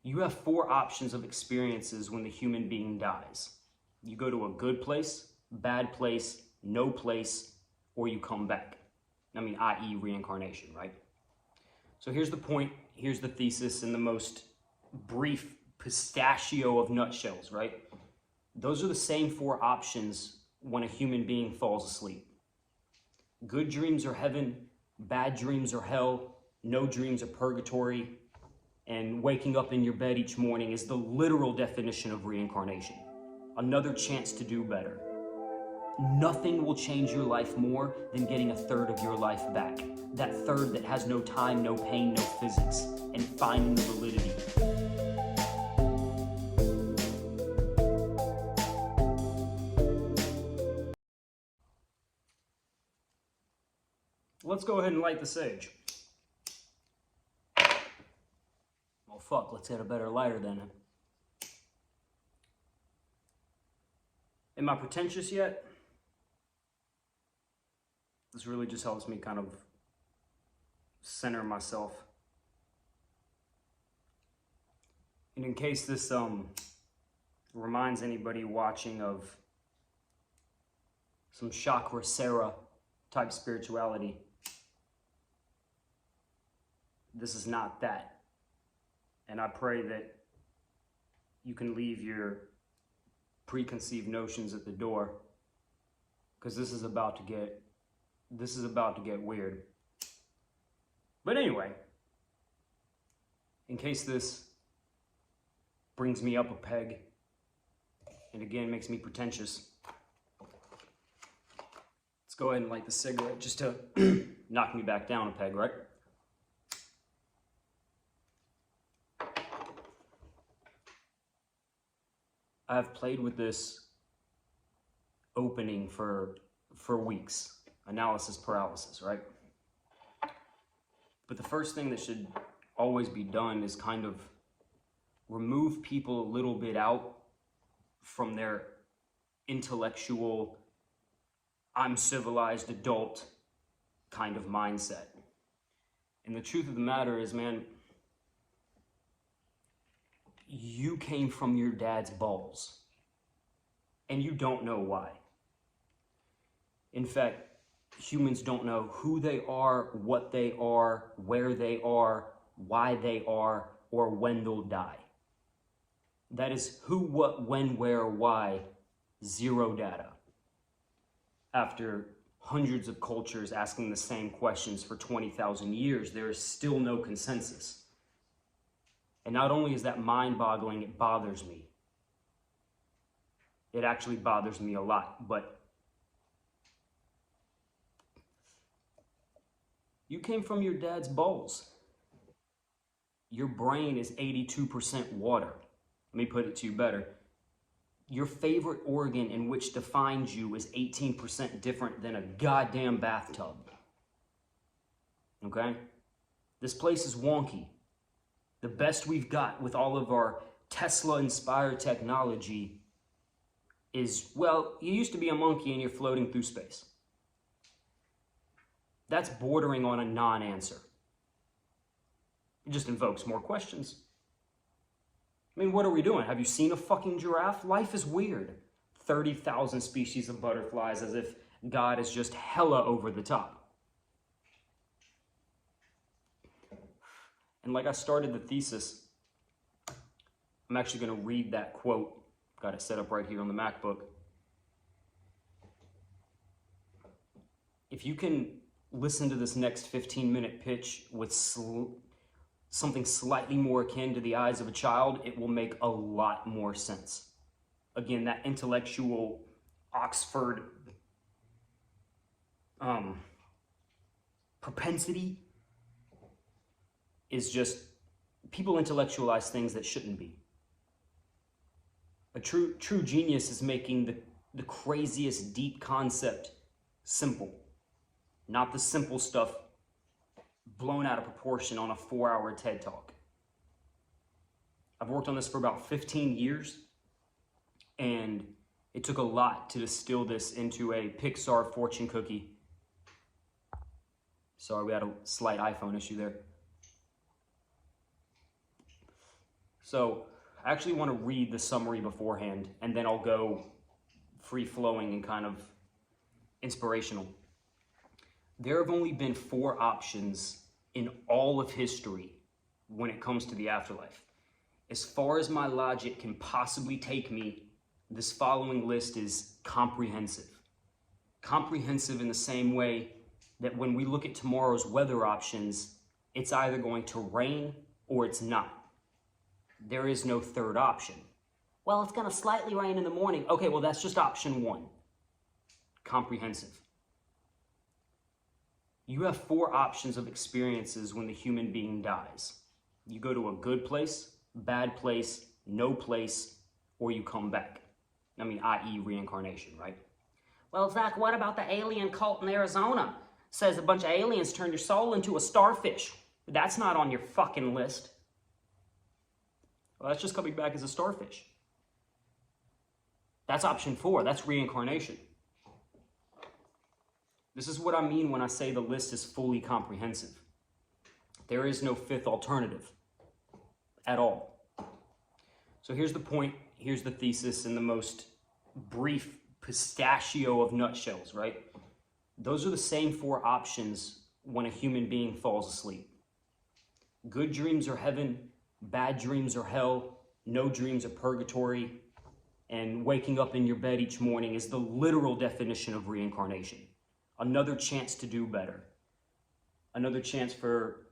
You have four options of experiences when the human being dies. You go to a good place, bad place, no place, or you come back. I mean, i.e. reincarnation, right? So here's the point, here's the thesis in the most brief pistachio of nutshells, right? Those are the same four options when a human being falls asleep. Good dreams are heaven, bad dreams are hell, no dreams are purgatory, and waking up in your bed each morning is the literal definition of reincarnation. Another chance to do better. Nothing will change your life more than getting a third of your life back. That third that has no time, no pain, no physics, and finding the validity. Let's go ahead and light the sage. Oh fuck, let's get a better lighter then. Am I pretentious yet? This really just helps me kind of center myself. And in case this reminds anybody watching of some chakra Sarah type spirituality, this is not that. And I pray that you can leave your preconceived notions at the door, because this is about to get weird. But anyway, in case this brings me up a peg and again makes me pretentious, let's go ahead and light the cigarette just to knock me back down a peg, right? I've played with this opening for weeks. Analysis paralysis, right? But the first thing that should always be done is kind of remove people a little bit out from their intellectual, I'm civilized adult kind of mindset. And the truth of the matter is, man, you came from your dad's balls, and you don't know why. In fact, humans don't know who they are, what they are, where they are, why they are, or when they'll die. That is who, what, when, where, why, zero data. After hundreds of cultures asking the same questions for 20,000 years, there is still no consensus. And not only is that mind-boggling, it bothers me. It actually bothers me a lot, but you came from your dad's balls. Your brain is 82% water. Let me put it to you better. Your favorite organ in which defines you is 18% different than a goddamn bathtub. Okay? This place is wonky. The best we've got with all of our Tesla-inspired technology is, well, you used to be a monkey and you're floating through space. That's bordering on a non-answer. It just invokes more questions. I mean, what are we doing? Have you seen a fucking giraffe? Life is weird. 30,000 species of butterflies, as if God is just hella over the top. And like I started the thesis, I'm actually going to read that quote. Got it set up right here on the MacBook. If you can listen to this next 15-minute pitch with something slightly more akin to the eyes of a child, it will make a lot more sense. Again, that intellectual Oxford propensity is just, people intellectualize things that shouldn't be. A true genius is making the craziest deep concept simple, not the simple stuff blown out of proportion on a 4-hour TED Talk. I've worked on this for about 15 years, and it took a lot to distill this into a Pixar fortune cookie. Sorry, we had a slight iPhone issue there. So I actually want to read the summary beforehand, and then I'll go free-flowing and kind of inspirational. There have only been 4 options in all of history when it comes to the afterlife. As far as my logic can possibly take me, this following list is comprehensive. Comprehensive in the same way that when we look at tomorrow's weather options, it's either going to rain or it's not. There is no third option. Well, it's going to slightly rain in the morning. Okay, well, that's just option 1. Comprehensive. You have 4 options of experiences when the human being dies. You go to a good place, bad place, no place, or you come back. I mean, i.e. reincarnation, right? Well, Zach, what about the alien cult in Arizona? Says a bunch of aliens turn your soul into a starfish. That's not on your fucking list. Well, that's just coming back as a starfish. That's option 4. That's reincarnation. This is what I mean when I say the list is fully comprehensive. There is no 5th alternative at all. So here's the point, here's the thesis in the most brief pistachio of nutshells, right? Those are the same 4 options when a human being falls asleep. Good dreams are heaven, bad dreams are hell, no dreams are purgatory, and waking up in your bed each morning is the literal definition of reincarnation. Another chance to do better. Another chance for,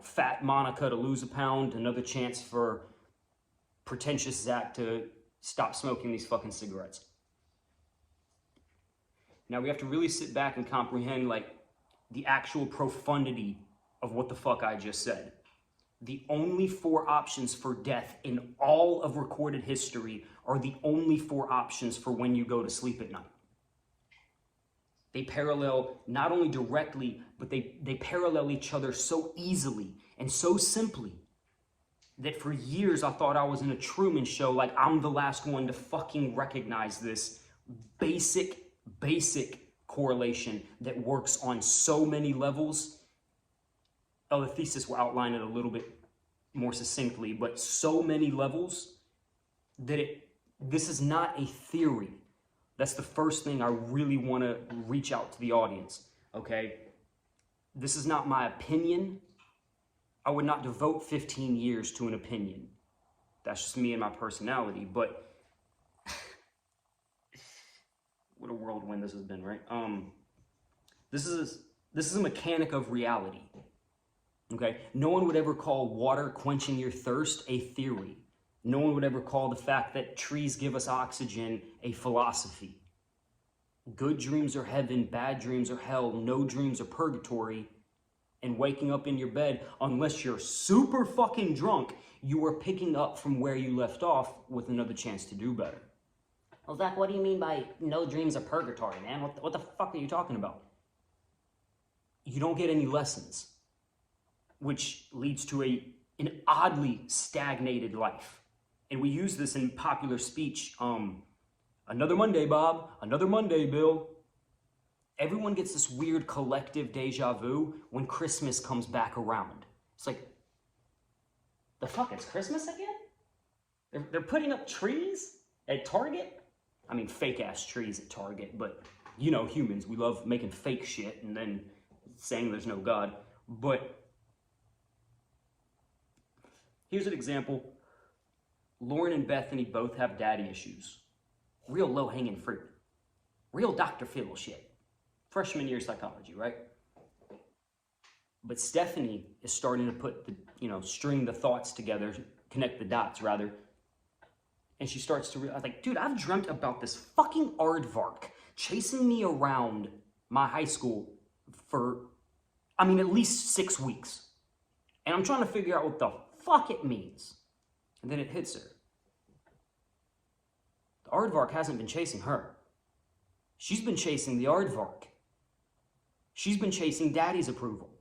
fat Monica to lose a pound. Another chance for pretentious Zack to stop smoking these fucking cigarettes. Now we have to really sit back and comprehend the actual profundity of what the fuck I just said. The only 4 options for death in all of recorded history are the only 4 options for when you go to sleep at night. They parallel not only directly, but they parallel each other so easily and so simply that for years I thought I was in a Truman Show, like I'm the last one to fucking recognize this basic correlation that works on so many levels. Oh, the thesis will outline it a little bit more succinctly, but so many levels that this is not a theory. That's the first thing I really want to reach out to the audience, okay? This is not my opinion. I would not devote 15 years to an opinion. That's just me and my personality, but what a whirlwind this has been, right? This is a mechanic of reality, okay? No one would ever call water quenching your thirst a theory. No one would ever call the fact that trees give us oxygen a philosophy. Good dreams are heaven, bad dreams are hell, no dreams are purgatory. And waking up in your bed, unless you're super fucking drunk, you are picking up from where you left off with another chance to do better. Well, Zach, what do you mean by no dreams are purgatory, man? What the fuck are you talking about? You don't get any lessons, which leads to an oddly stagnated life. And we use this in popular speech. Another Monday, Bob. Another Monday, Bill. Everyone gets this weird collective deja vu when Christmas comes back around. It's like, the fuck, it's Christmas again? They're putting up trees at Target? I mean, fake-ass trees at Target, but humans, we love making fake shit and then saying there's no God. But here's an example. Lauren and Bethany both have daddy issues. Real low-hanging fruit. Real Dr. Phil shit. Freshman year psychology, right? But Stephanie is starting to put string the thoughts together, connect the dots rather. And she starts to realize, dude, I've dreamt about this fucking aardvark chasing me around my high school for, at least 6 weeks. And I'm trying to figure out what the fuck it means. And then it hits her. The aardvark hasn't been chasing her. She's been chasing the aardvark. She's been chasing daddy's approval.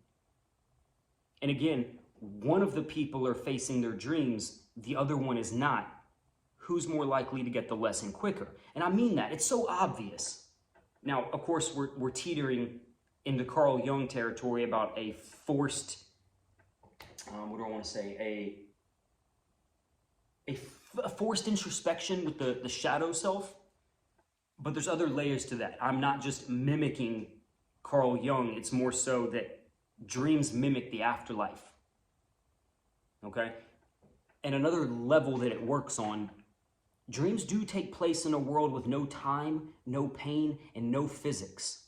And again, one of the people are facing their dreams, the other one is not. Who's more likely to get the lesson quicker? And I mean that. It's so obvious. Now, of course, we're teetering into Carl Jung territory about a forced, a forced introspection with the shadow self, but there's other layers to that. I'm not just mimicking Carl Jung, it's more so that dreams mimic the afterlife, okay? And another level that it works on, dreams do take place in a world with no time, no pain, and no physics.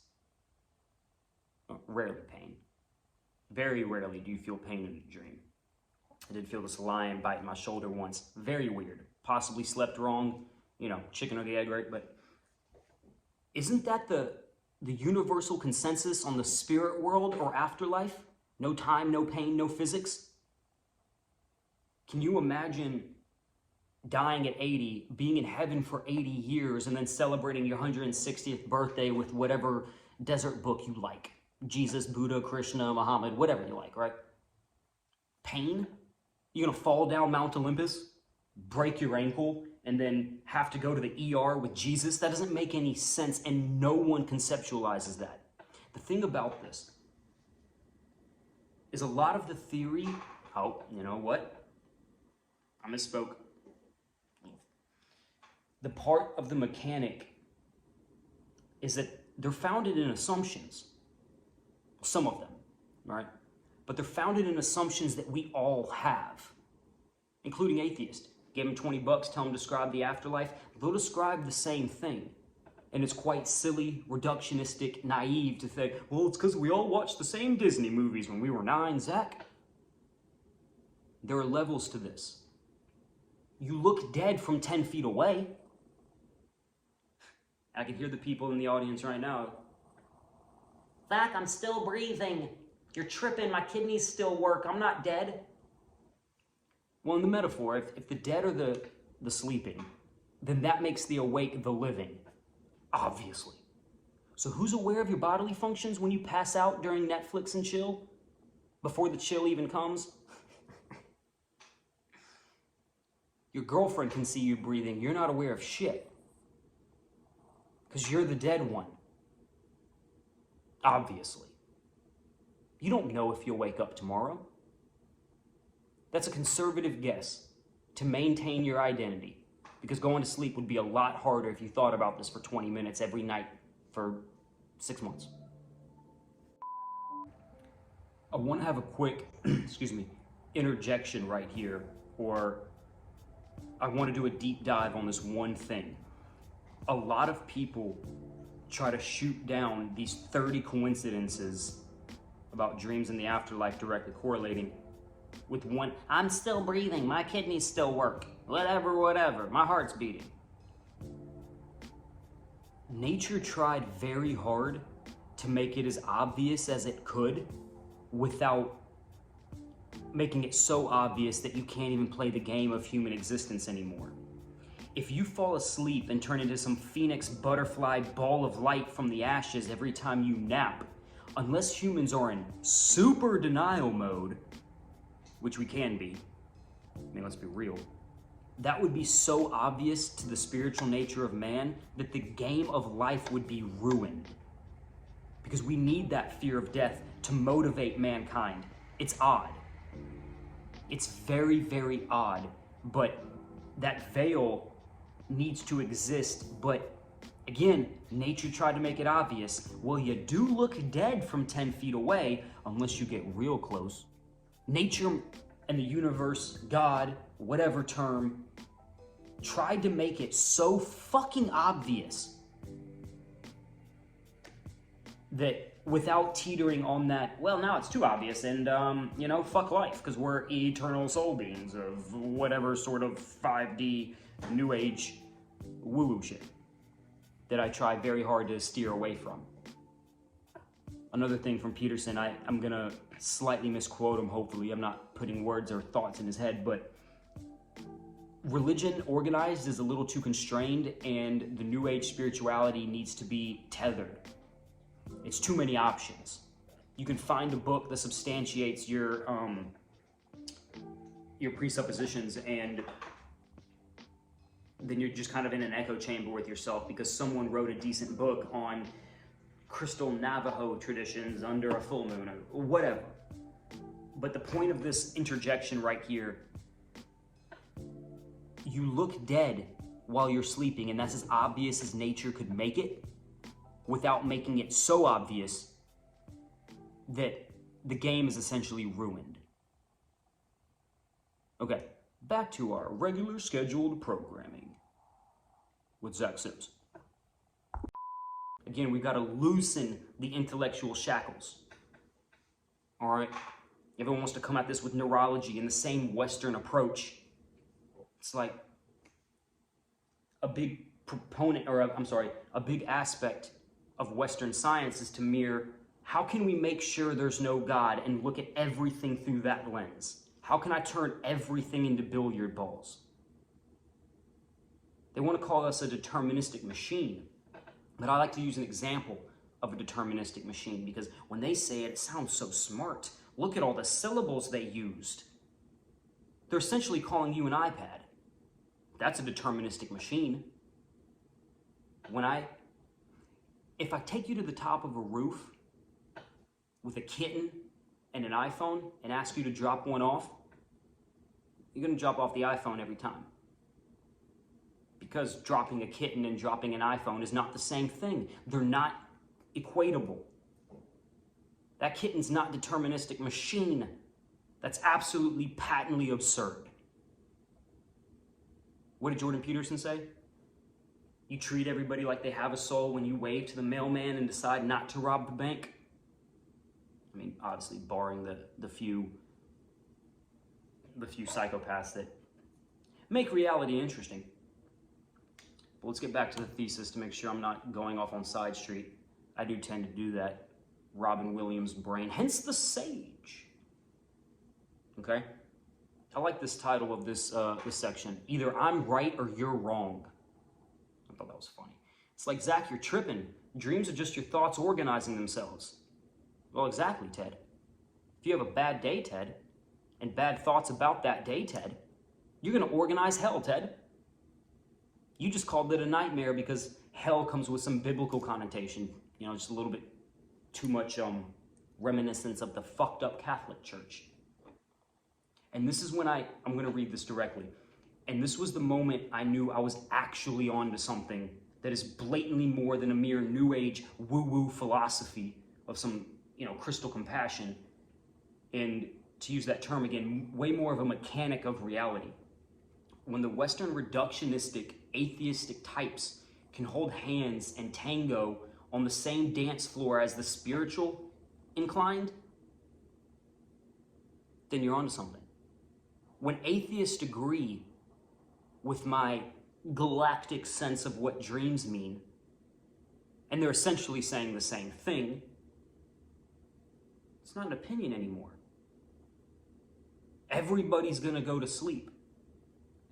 Rarely pain. Very rarely do you feel pain in a dream. I did feel this lion bite my shoulder once. Very weird. Possibly slept wrong, you know, chicken or the egg, right? But isn't that the universal consensus on the spirit world or afterlife? No time, no pain, no physics? Can you imagine dying at 80, being in heaven for 80 years, and then celebrating your 160th birthday with whatever desert book you like? Jesus, Buddha, Krishna, Muhammad, whatever you like, right? Pain? You're gonna fall down Mount Olympus, break your ankle, and then have to go to the ER with Jesus? That doesn't make any sense, and no one conceptualizes that. The thing about this is a lot of the theory, oh, you know what? I misspoke. The part of the mechanic is that they're founded in assumptions. Some of them, right? But they're founded in assumptions that we all have, including atheists. Give them 20 bucks, tell them to describe the afterlife. They'll describe the same thing. And it's quite silly, reductionistic, naive to think, well, it's because we all watched the same Disney movies when we were 9, Zack. There are levels to this. You look dead from 10 feet away. I can hear the people in the audience right now. Zack, I'm still breathing. You're tripping, my kidneys still work, I'm not dead. Well, in the metaphor, if the dead are the sleeping, then that makes the awake the living, obviously. So who's aware of your bodily functions when you pass out during Netflix and chill? Before the chill even comes? Your girlfriend can see you breathing, you're not aware of shit. Because you're the dead one. Obviously. You don't know if you'll wake up tomorrow. That's a conservative guess to maintain your identity, because going to sleep would be a lot harder if you thought about this for 20 minutes every night for 6 months. I want to have a quick, interjection right here, or I want to do a deep dive on this one thing. A lot of people try to shoot down these 30 coincidences about dreams in the afterlife directly correlating with one, I'm still breathing, my kidneys still work, whatever, my heart's beating. Nature tried very hard to make it as obvious as it could without making it so obvious that you can't even play the game of human existence anymore. If you fall asleep and turn into some phoenix butterfly ball of light from the ashes every time you nap, unless humans are in super denial mode, which we can be, I mean, let's be real, that would be so obvious to the spiritual nature of man that the game of life would be ruined. Because we need that fear of death to motivate mankind. It's odd. It's very, very odd, but that veil needs to exist. But again, nature tried to make it obvious. Well, you do look dead from 10 feet away unless you get real close. Nature and the universe, God, whatever term, tried to make it so fucking obvious that without teetering on that, well, now it's too obvious and, fuck life, because we're eternal soul beings of whatever sort of 5D new age woo-woo shit that I try very hard to steer away from. Another thing from Peterson, I'm gonna slightly misquote him, hopefully. I'm not putting words or thoughts in his head, but religion organized is a little too constrained, and the new age spirituality needs to be tethered. It's too many options. You can find a book that substantiates your presuppositions, and then you're just kind of in an echo chamber with yourself because someone wrote a decent book on crystal Navajo traditions under a full moon or whatever. But the point of this interjection right here you look dead while you're sleeping, and that's as obvious as nature could make it, without making it so obvious that the game is essentially ruined. Okay, back to our regular scheduled programming with Zack. Again, we've got to loosen the intellectual shackles. All right? Everyone wants to come at this with neurology and the same Western approach. It's like a big proponent, or a big aspect of Western science is to mirror, how can we make sure there's no God and look at everything through that lens? How can I turn everything into billiard balls? They want to call us a deterministic machine. But I like to use an example of a deterministic machine because when they say it, it sounds so smart. Look at all the syllables they used. They're essentially calling you an iPad. That's a deterministic machine. If I take you to the top of a roof with a kitten and an iPhone and ask you to drop one off, you're going to drop off the iPhone every time. Because dropping a kitten and dropping an iPhone is not the same thing. They're not equatable. That kitten's not a deterministic machine. That's absolutely patently absurd. What did Jordan Peterson say? You treat everybody like they have a soul when you wave to the mailman and decide not to rob the bank. I mean, obviously barring the few psychopaths that make reality interesting. But let's get back to the thesis to make sure I'm not going off on side street. I do tend to do that. Robin Williams' brain, hence the sage. Okay? I like this title of this section. Either I'm right or you're wrong. I thought that was funny. It's like, Zack, you're tripping. Dreams are just your thoughts organizing themselves. Well, exactly, Ted. If you have a bad day, Ted, and bad thoughts about that day, Ted, you're going to organize hell, Ted. You just called it a nightmare because hell comes with some biblical connotation. You know, just a little bit too much reminiscence of the fucked up Catholic Church. And this is when I'm going to read this directly. And this was the moment I knew I was actually onto something that is blatantly more than a mere New Age woo-woo philosophy of some, crystal compassion. And to use that term again, way more of a mechanic of reality. When the Western reductionistic, atheistic types can hold hands and tango on the same dance floor as the spiritual inclined, then you're onto something. When atheists agree with my galactic sense of what dreams mean, and they're essentially saying the same thing, it's not an opinion anymore. Everybody's gonna go to sleep.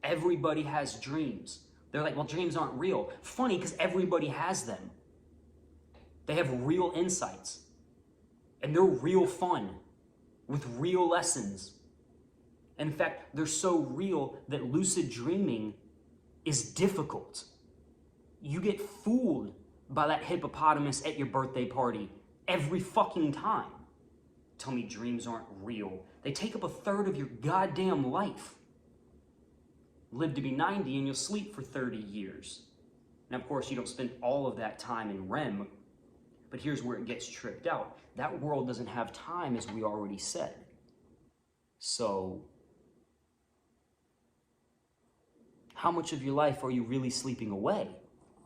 Everybody has dreams. They're like, well, dreams aren't real. Funny, because everybody has them. They have real insights. And they're real fun, with real lessons. In fact, they're so real that lucid dreaming is difficult. You get fooled by that hippopotamus at your birthday party every fucking time. Tell me dreams aren't real. They take up a third of your goddamn life. Live to be 90 and you'll sleep for 30 years. And of course, you don't spend all of that time in REM, but here's where it gets tripped out. That world doesn't have time, as we already said. So, how much of your life are you really sleeping away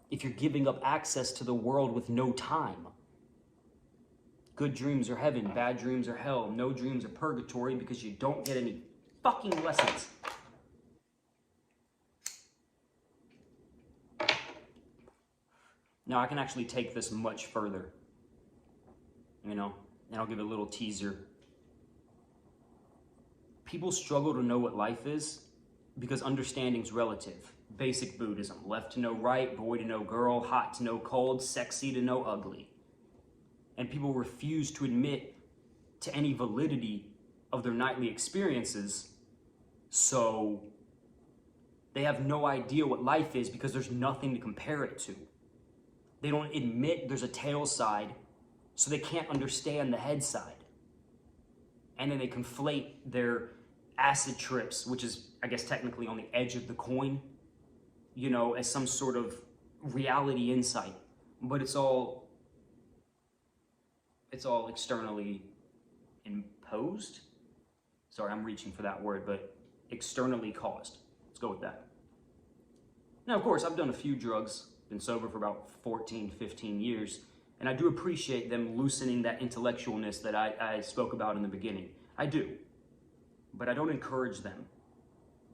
if you're giving up access to the world with no time? Good dreams are heaven, bad dreams are hell, no dreams are purgatory because you don't get any fucking lessons. Now, I can actually take this much further, and I'll give a little teaser. People struggle to know what life is because understanding's relative. Basic Buddhism, left to know right, boy to know girl, hot to know cold, sexy to know ugly. And people refuse to admit to any validity of their nightly experiences, so they have no idea what life is because there's nothing to compare it to. They don't admit there's a tail side, so they can't understand the head side. And then they conflate their acid trips, which is I guess technically on the edge of the coin, you know, as some sort of reality insight, but it's all externally imposed. Sorry, I'm reaching for that word, but externally caused. Let's go with that. Now, of course, I've done a few drugs, been sober for about 14, 15 years, and I do appreciate them loosening that intellectualness that I spoke about in the beginning. I do. But I don't encourage them,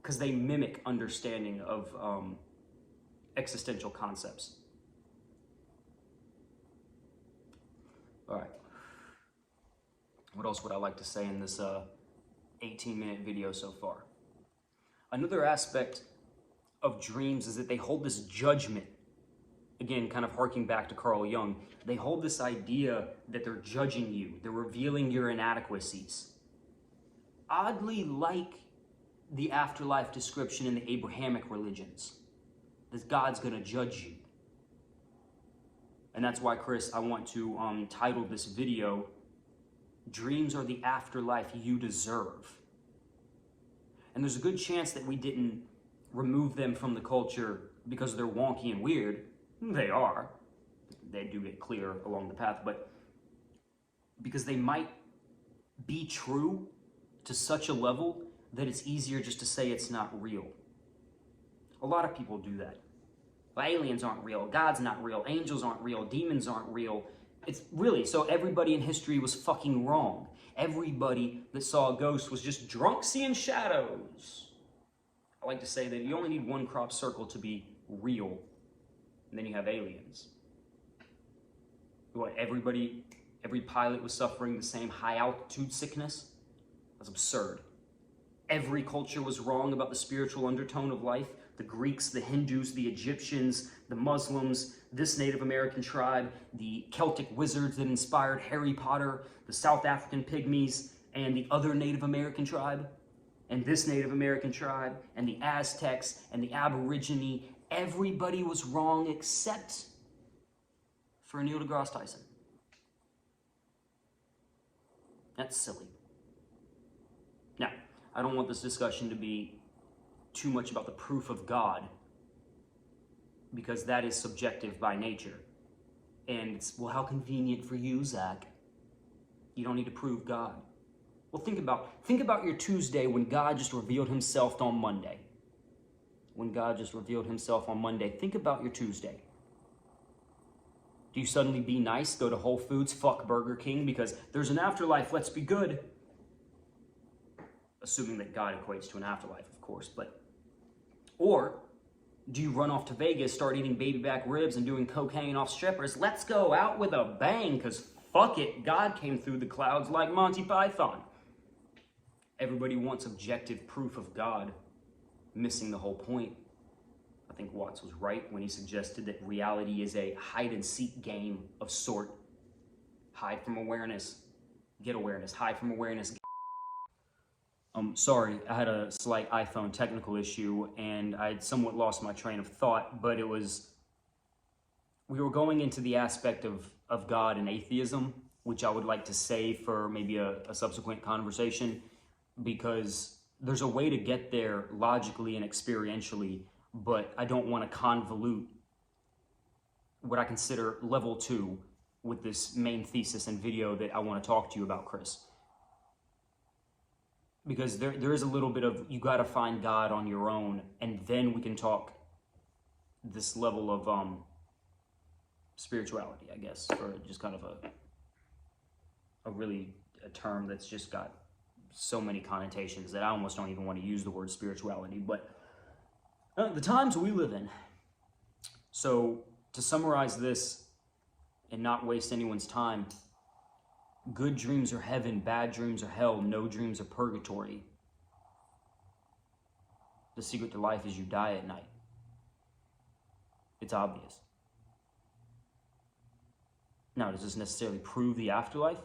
because they mimic understanding of existential concepts. All right. What else would I like to say in this 18-minute video so far? Another aspect of dreams is that they hold this judgment. Again, kind of harking back to Carl Jung, they hold this idea that they're judging you, they're revealing your inadequacies. Oddly like the afterlife description in the Abrahamic religions, that God's gonna judge you. And that's why, Chris, I want to title this video, Dreams Are the Afterlife You Deserve. And there's a good chance that we didn't remove them from the culture because they're wonky and weird. They are. They do get clear along the path, but because they might be true to such a level that it's easier just to say it's not real. A lot of people do that. Well, aliens aren't real, God's not real, angels aren't real, demons aren't real. It's really, so everybody in history was fucking wrong. Everybody that saw a ghost was just drunk seeing shadows. I like to say that you only need one crop circle to be real, and then you have aliens. What, every pilot was suffering the same high altitude sickness? That's absurd. Every culture was wrong about the spiritual undertone of life. The Greeks, the Hindus, the Egyptians, the Muslims, this Native American tribe, the Celtic wizards that inspired Harry Potter, the South African pygmies, and the other Native American tribe, and this Native American tribe, and the Aztecs, and the Aborigine. Everybody was wrong except for Neil deGrasse Tyson. That's silly. Now, I don't want this discussion to be too much about the proof of God, because that is subjective by nature. And it's, well, how convenient for you, Zack. You don't need to prove God. Well, think about your Tuesday when God just revealed himself on Monday. When God just revealed himself on Monday, think about your Tuesday. Do you suddenly be nice, go to Whole Foods, fuck Burger King because there's an afterlife, let's be good? Assuming that God equates to an afterlife, of course, but... Or do you run off to Vegas, start eating baby back ribs and doing cocaine off strippers? Let's go out with a bang, because fuck it, God came through the clouds like Monty Python. Everybody wants objective proof of God, missing the whole point. I think Watts was right when he suggested that reality is a hide-and-seek game of sort. Hide from awareness, get awareness, hide from awareness. Sorry, I had a slight iPhone technical issue and I'd somewhat lost my train of thought, but it was, we were going into the aspect of God and atheism, which I would like to save for maybe a subsequent conversation, because there's a way to get there logically and experientially, but I don't want to convolute what I consider level 2 with this main thesis and video that I want to talk to you about, Chris. Because there is a little bit of, you got to find God on your own, and then we can talk this level of spirituality, I guess, or just kind of a term that's just got so many connotations that I almost don't even want to use the word spirituality, but the times we live in. So to summarize this and not waste anyone's time, good dreams are heaven, bad dreams are hell, no dreams are purgatory. The secret to life is you die at night. It's obvious. Now, does this necessarily prove the afterlife?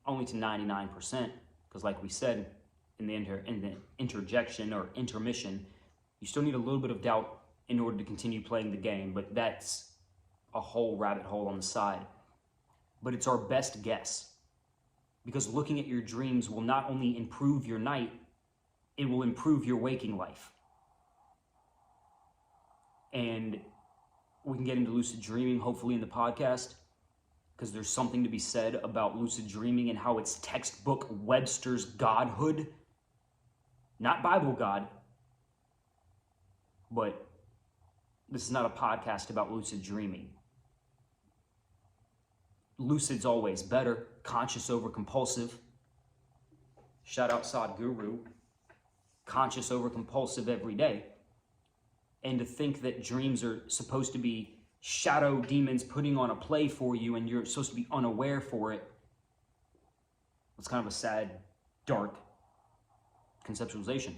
Only to 99%, because like we said in the interjection or intermission, you still need a little bit of doubt in order to continue playing the game, but that's a whole rabbit hole on the side. But it's our best guess, because looking at your dreams will not only improve your night, it will improve your waking life. And we can get into lucid dreaming, hopefully, in the podcast, because there's something to be said about lucid dreaming and how it's textbook Webster's godhood. Not Bible God, but this is not a podcast about lucid dreaming. Lucid's always better, conscious over compulsive. Shout out Sadhguru. Conscious over compulsive every day. And to think that dreams are supposed to be shadow demons putting on a play for you and you're supposed to be unaware for it, it's kind of a sad, dark conceptualization.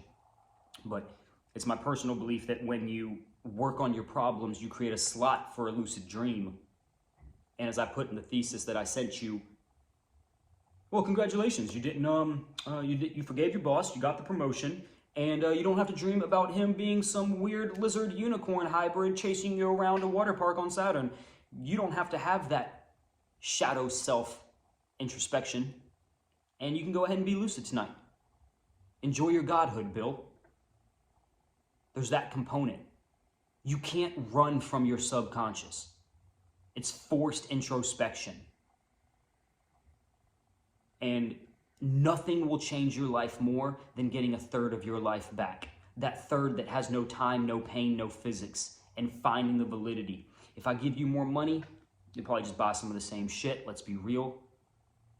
But it's my personal belief that when you work on your problems, you create a slot for a lucid dream. And as I put in the thesis that I sent you, well, congratulations, you didn't you forgave your boss, you got the promotion, and you don't have to dream about him being some weird lizard unicorn hybrid chasing you around a water park on Saturn. You don't have to have that shadow self introspection, and you can go ahead and be lucid tonight. Enjoy your godhood, Bill. There's that component. You can't run from your subconscious. It's forced introspection. And nothing will change your life more than getting a third of your life back. That third that has no time, no pain, no physics, and finding the validity. If I give you more money, you'll probably just buy some of the same shit, let's be real.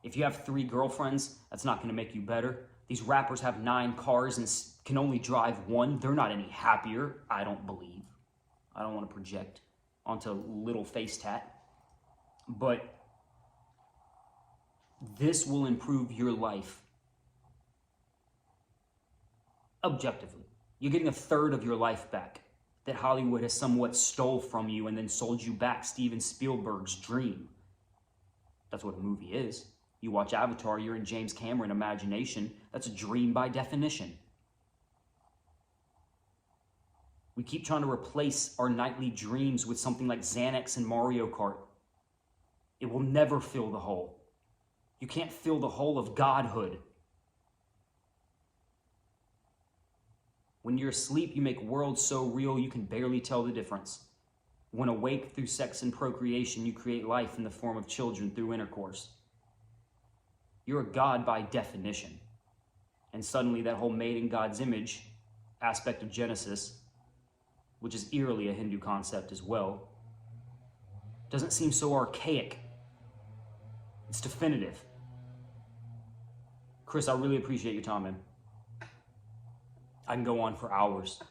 If you have 3 girlfriends, that's not gonna make you better. These rappers have 9 cars and can only drive 1. They're not any happier, I don't believe. I don't wanna project onto little face tat. But this will improve your life objectively. You're getting a third of your life back that Hollywood has somewhat stole from you and then sold you back Steven Spielberg's dream. That's what a movie is. You watch Avatar, you're in James Cameron imagination. That's a dream by definition. We keep trying to replace our nightly dreams with something like Xanax and Mario Kart. It will never fill the hole. You can't fill the hole of godhood. When you're asleep, you make worlds so real you can barely tell the difference. When awake through sex and procreation, you create life in the form of children through intercourse. You're a god by definition. And suddenly that whole made in God's image aspect of Genesis, which is eerily a Hindu concept as well, doesn't seem so archaic. It's definitive. Chris, I really appreciate your time, man. I can go on for hours.